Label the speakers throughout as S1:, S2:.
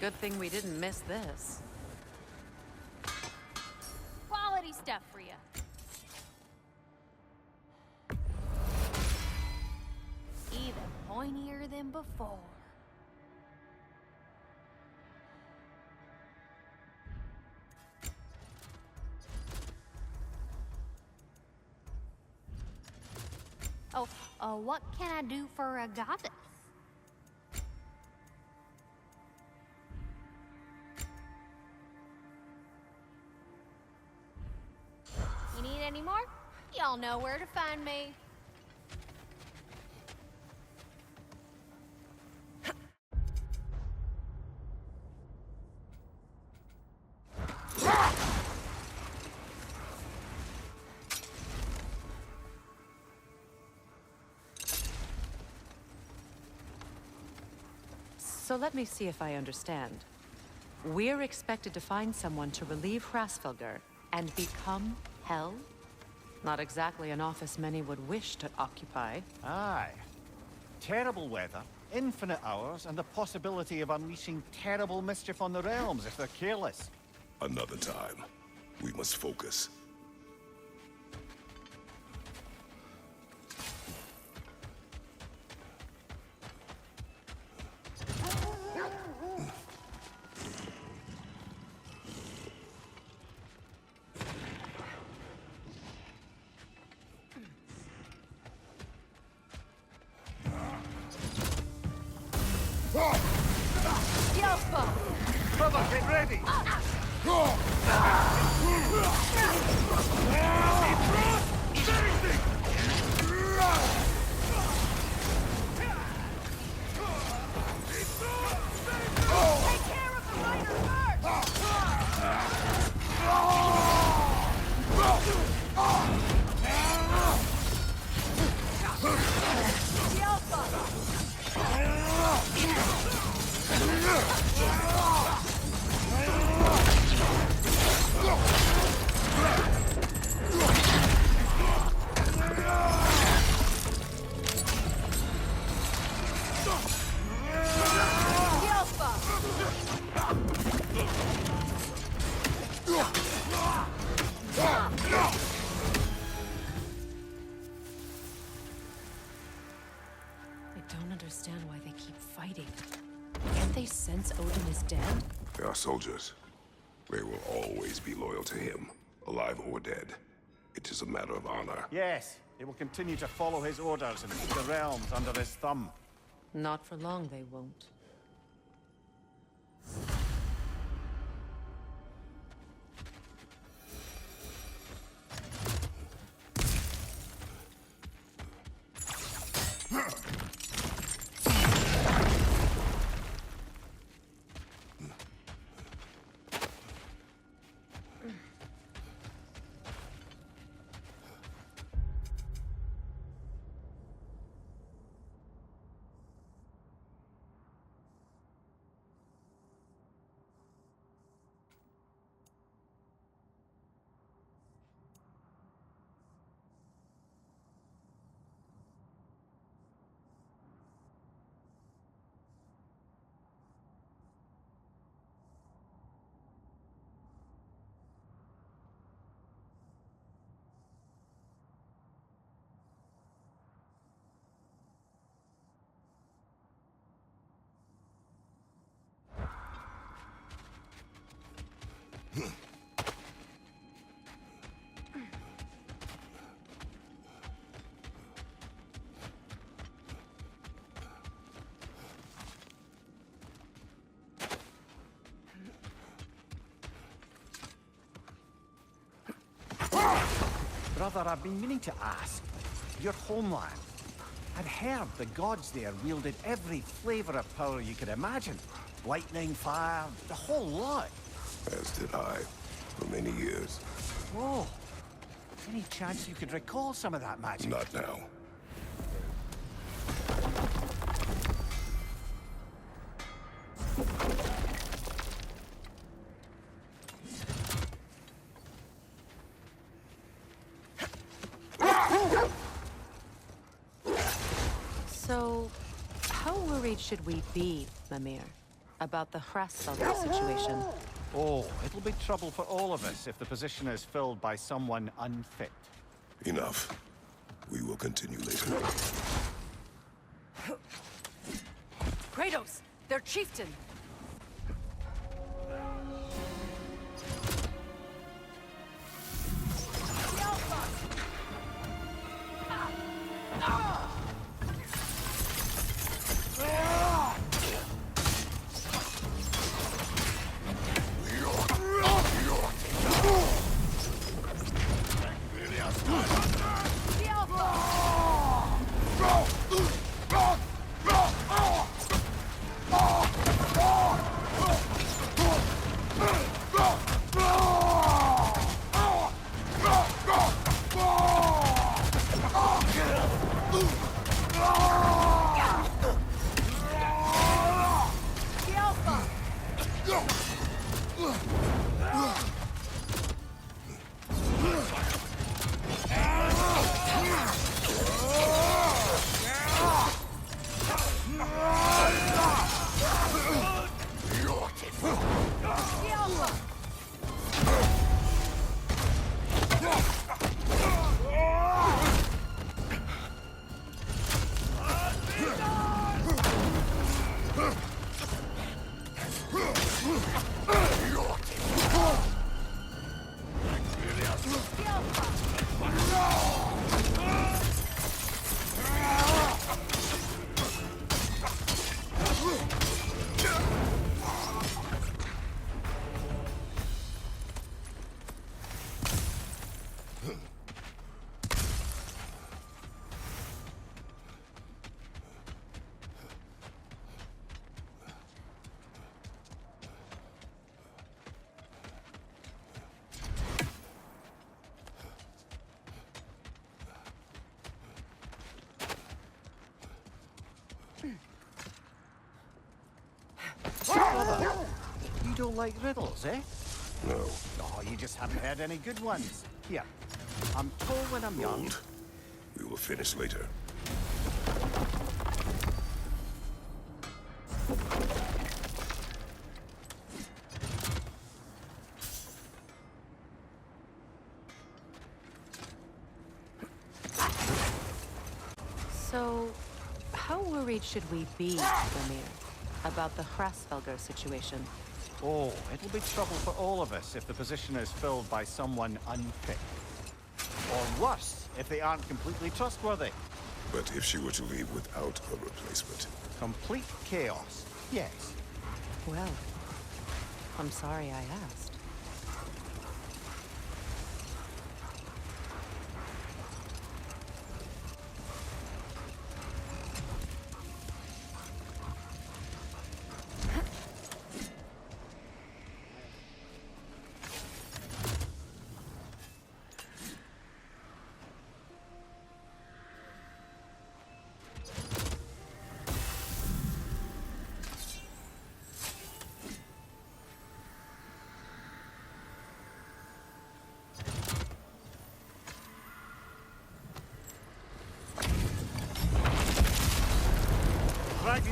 S1: Good thing we didn't miss this.
S2: Quality stuff for you. Even pointier than before. Oh, what can I do for a goddess? You need any more? Y'all know where to find me.
S1: So let me see if I understand. We're expected to find someone to relieve Hrasfelger and become Hell? Not exactly an office many would wish to occupy.
S3: Aye. Terrible weather, infinite hours, and the possibility of unleashing terrible mischief on the realms if they're careless.
S4: Another time. We must focus.
S3: Brother, get ready!
S1: I don't understand why they keep fighting. Can't they sense Odin is dead?
S4: They are soldiers. They will always be loyal to him, alive or dead. It is a matter of honor.
S3: Yes, they will continue to follow his orders and keep the realms under his thumb.
S1: Not for long, they won't.
S3: Brother, I've been meaning to ask. Your homeland. I'd heard the gods there wielded every flavor of power you could imagine. Lightning, fire, the whole lot.
S4: As did I, for many years.
S3: Whoa. Any chance you could recall some of that magic?
S4: Not now.
S1: So, how worried should we be, Mimir? About the Hrasfelder situation.
S3: Oh, it'll be trouble for all of us if the position is filled by someone unfit.
S4: Enough. We will continue later.
S1: Kratos! Their chieftain!
S3: You don't like riddles, eh?
S4: No.
S3: Oh, you just haven't heard any good ones. Here, I'm told when I'm young.
S4: Hold. We will finish later.
S1: So, how worried should we be, Lemire, about the Hrasfelder situation?
S3: Oh, it'll be trouble for all of us if the position is filled by someone unfit. Or worse, if they aren't completely trustworthy.
S4: But if she were to leave without a replacement?
S3: Complete chaos, yes.
S1: Well, I'm sorry I asked.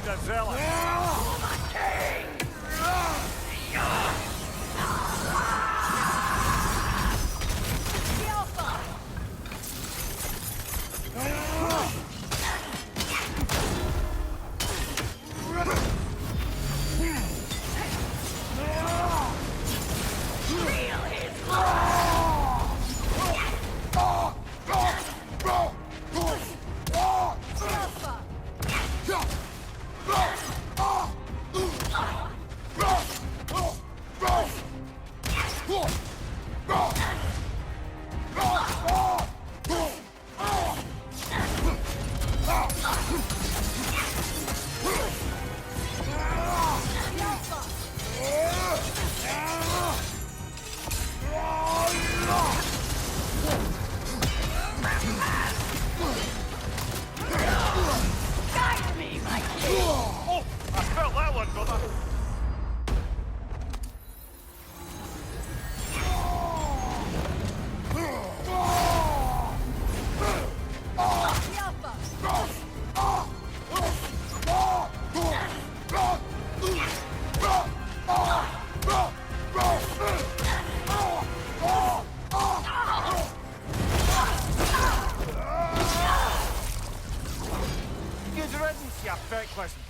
S3: The zealot.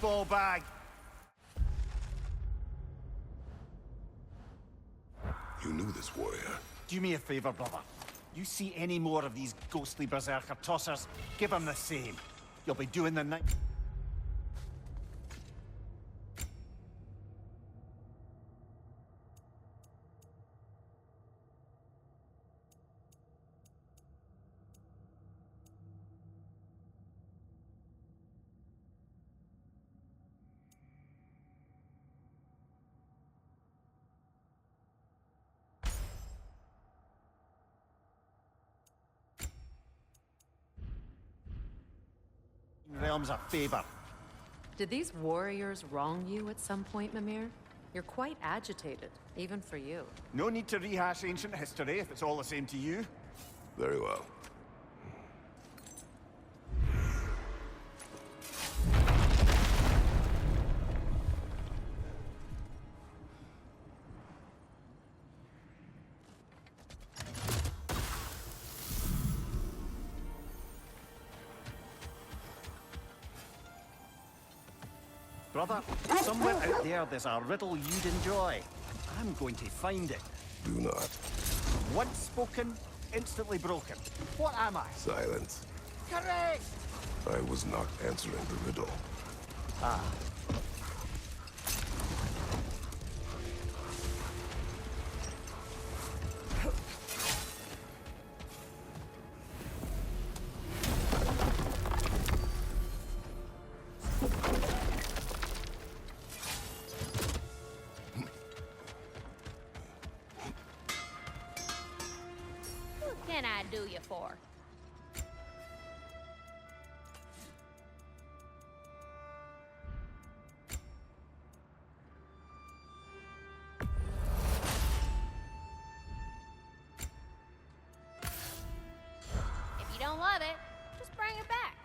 S3: ball bag!
S4: You knew this warrior.
S3: Do me a favor, brother. You see any more of these ghostly berserker tossers, give them the same. You'll be doing the night. Realms a favor.
S1: Did these warriors wrong you at some point, Mimir? You're quite agitated, even for you.
S3: No need to rehash ancient history if it's all the same to you.
S4: Very well.
S3: Brother, somewhere out there's a riddle you'd enjoy. I'm going to find it.
S4: Do not.
S3: Once spoken, instantly broken. What am I?
S4: Silence.
S3: Correct!
S4: I was not answering the riddle.
S3: Ah.
S2: What can I do you for? If you don't love it, just bring it back.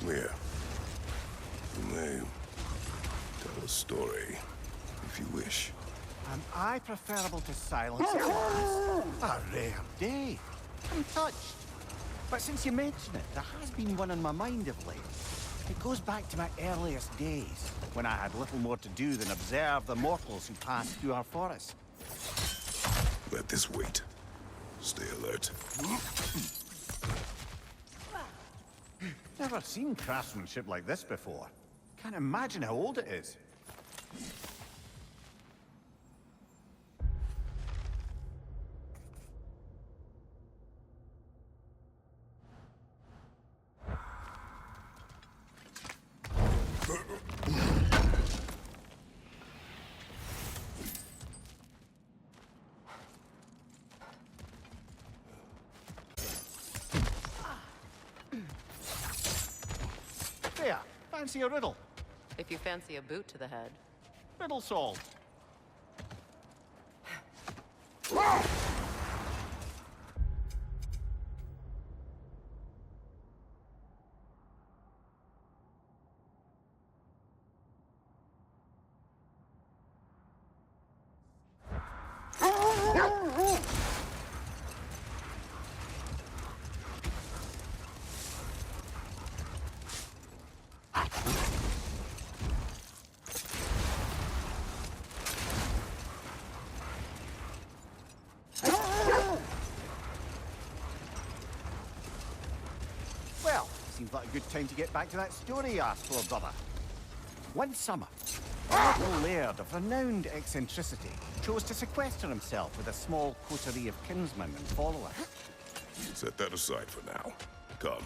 S4: Here. You may tell a story, if you wish.
S3: Am I preferable to silence at last? A rare day. I'm touched. But since you mention it, there has been one on my mind of late. It goes back to my earliest days, when I had little more to do than observe the mortals who passed through our forest.
S4: Let this wait. Stay alert.
S3: Never seen craftsmanship like this before. Can't imagine how old it is. There, fancy a riddle.
S1: If you fancy a boot to the head.
S3: Riddle solved. Well, seems like a good time to get back to that story you asked for, brother. One summer, a little laird of renowned eccentricity chose to sequester himself with a small coterie of kinsmen and followers.
S4: Set that aside for now. Come.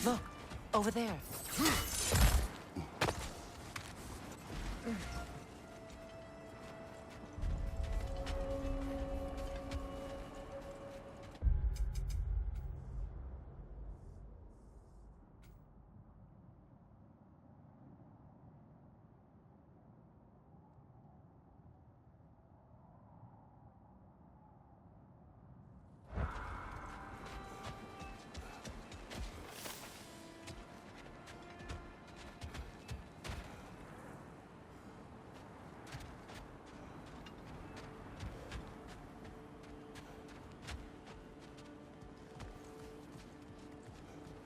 S1: Look, over there.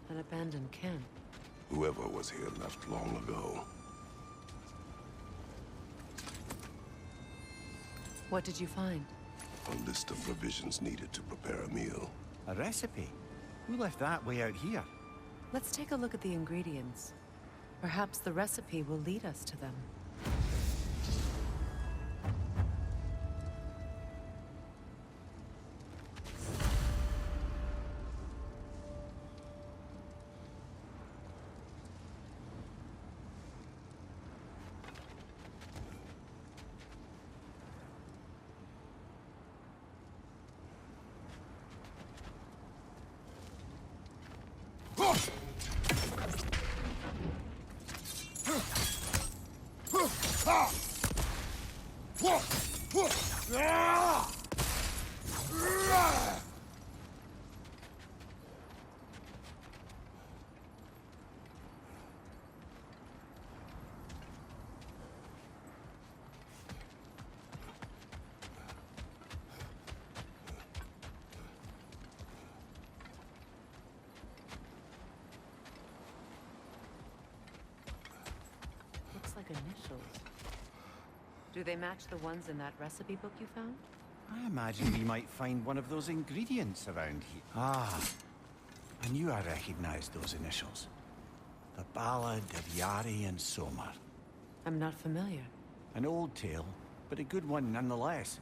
S1: An abandoned camp.
S4: Whoever was here left long ago.
S1: What did you find?
S4: A list of provisions needed to prepare a meal.
S3: A recipe? Who left that way out here?
S1: Let's take a look at the ingredients. Perhaps the recipe will lead us to them. Looks like initials. Do they match the ones in that recipe book you found?
S3: I imagine we might find one of those ingredients around here. Ah, I knew I recognized those initials. The Ballad of Yari and Somar.
S1: I'm not familiar.
S3: An old tale, but a good one nonetheless.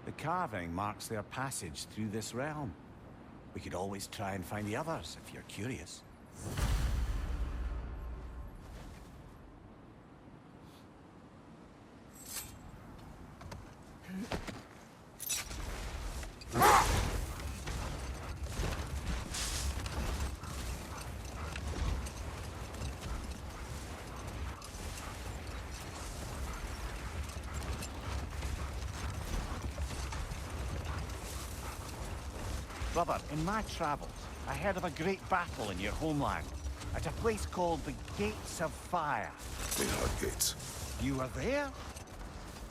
S3: The carving marks their passage through this realm. We could always try and find the others, if you're curious. Brother, in my travels, I heard of a great battle in your homeland, at a place called the Gates of Fire.
S4: The Hard Gates.
S3: You were there?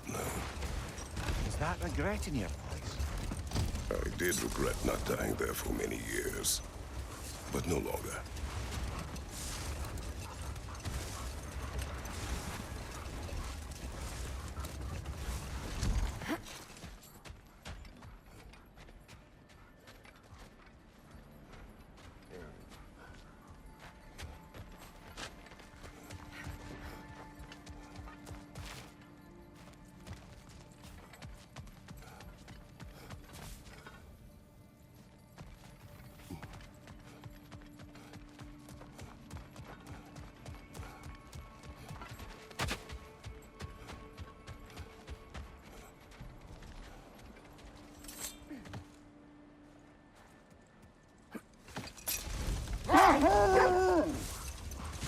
S4: No.
S3: Is that regret in your voice?
S4: I did regret not dying there for many years, but no longer.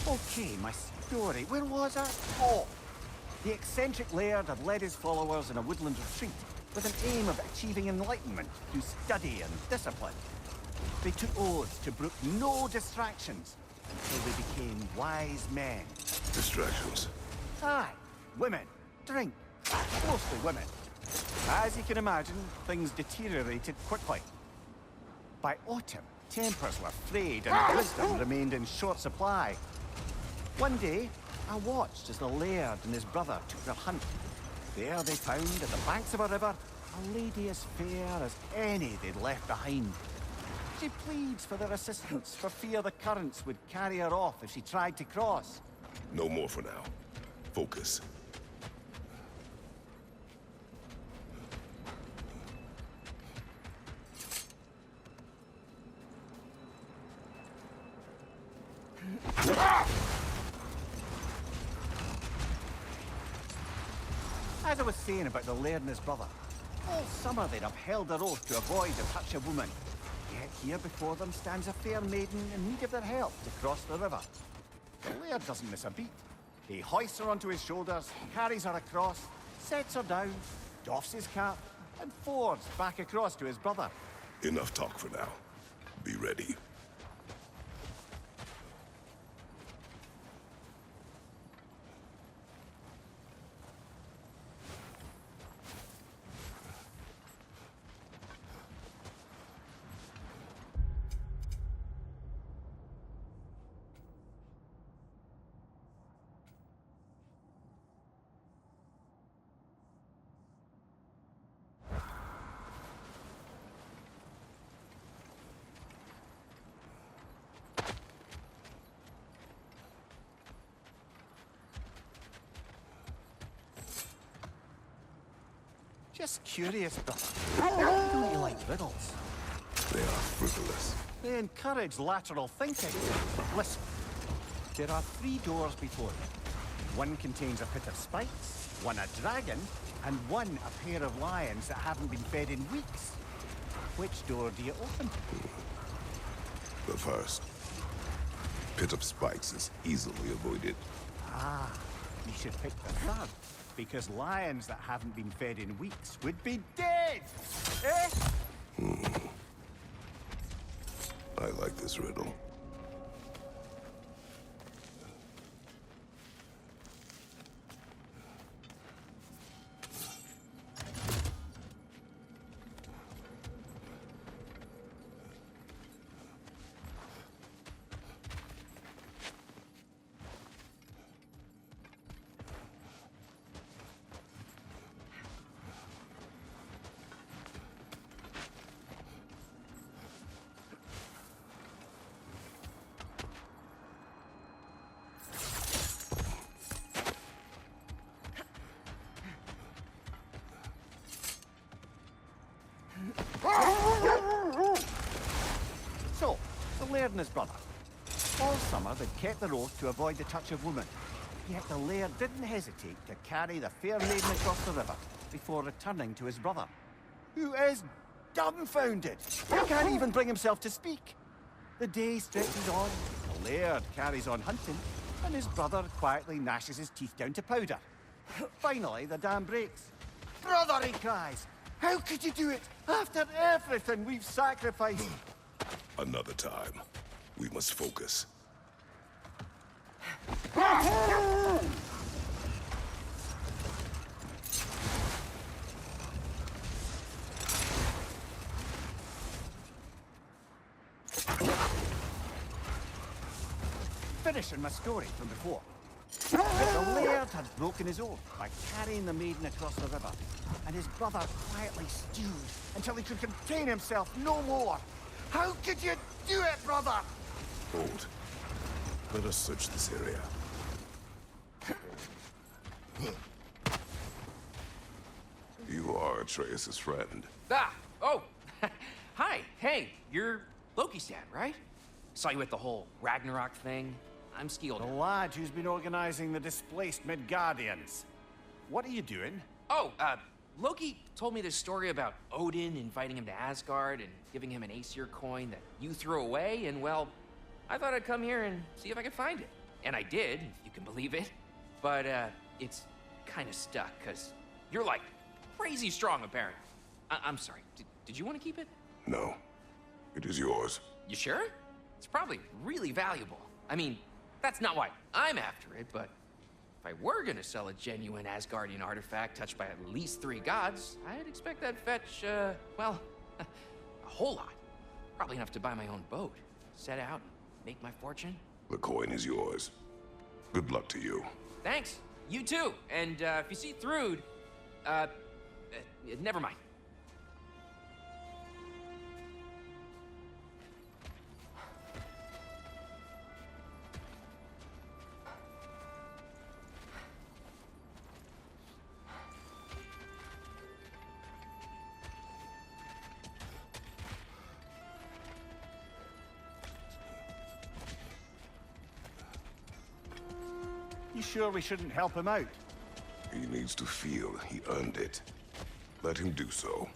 S3: Okay, my story. Where was I? Oh! The eccentric laird had led his followers in a woodland retreat with an aim of achieving enlightenment through study and discipline. They took oaths to brook no distractions until they became wise men.
S4: Distractions.
S3: Aye, women, drink, mostly women. As you can imagine, things deteriorated quickly. By autumn, tempers were frayed and wisdom remained in short supply. One day, I watched as the laird and his brother took their hunt. There they found, at the banks of a river, a lady as fair as any they'd left behind. She pleads for their assistance for fear the currents would carry her off if she tried to cross.
S4: No more for now. Focus.
S3: As I was saying about the laird and his brother, all summer they'd upheld their oath to avoid a touch of woman. Yet here before them stands a fair maiden in need of their help to cross the river. The laird doesn't miss a beat. He hoists her onto his shoulders, carries her across, sets her down, doffs his cap, and fords back across to his brother.
S4: Enough talk for now. Be ready.
S3: Just curious, brother. Don't you like riddles?
S4: They are frivolous.
S3: They encourage lateral thinking. Listen, there are 3 doors before you. One contains a pit of spikes, one a dragon, and one a pair of lions that haven't been fed in weeks. Which door do you open?
S4: The first. Pit of spikes is easily avoided.
S3: Ah, you should pick the third, because lions that haven't been fed in weeks would be dead! Eh?
S4: I like this riddle.
S3: So, the laird and his brother. All summer they'd kept their oath to avoid the touch of woman. Yet the laird didn't hesitate to carry the fair maiden across the river before returning to his brother, who is dumbfounded. He can't even bring himself to speak. The day stretches on, the laird carries on hunting, and his brother quietly gnashes his teeth down to powder. Finally, the dam breaks. "Brother," he cries, "how could you do it after everything we've sacrificed?"
S4: Another time. We must focus.
S3: Finishing my story from before. The laird had broken his oath by carrying the maiden across the river, and his brother quietly stewed until he could contain himself no more. How could you do it, brother?
S4: Hold. Let us search this area. You are Atreus' friend.
S5: Ah! Oh! Hi! Hey, you're Loki's dad, right? Saw you at the whole Ragnarok thing. I'm
S3: The
S5: Skilder.
S3: lad who's been organizing the displaced Midgardians. What are you doing?
S5: Oh, Loki told me this story about Odin inviting him to Asgard and giving him an Aesir coin that you threw away, and well, I thought I'd come here and see if I could find it. And I did, if you can believe it. But, it's kind of stuck, because you're, like, crazy strong, apparently. I'm sorry, did you want to keep it?
S4: No. It is yours.
S5: You sure? It's probably really valuable. I mean, that's not why I'm after it, but if I were gonna sell a genuine Asgardian artifact touched by at least 3 gods, I'd expect that'd fetch, well, a whole lot. Probably enough to buy my own boat, set out, make my fortune.
S4: The coin is yours. Good luck to you.
S5: Thanks. You too. And, if you see Thrud, never mind.
S3: You sure we shouldn't help him out?
S4: He needs to feel he earned it. Let him do so.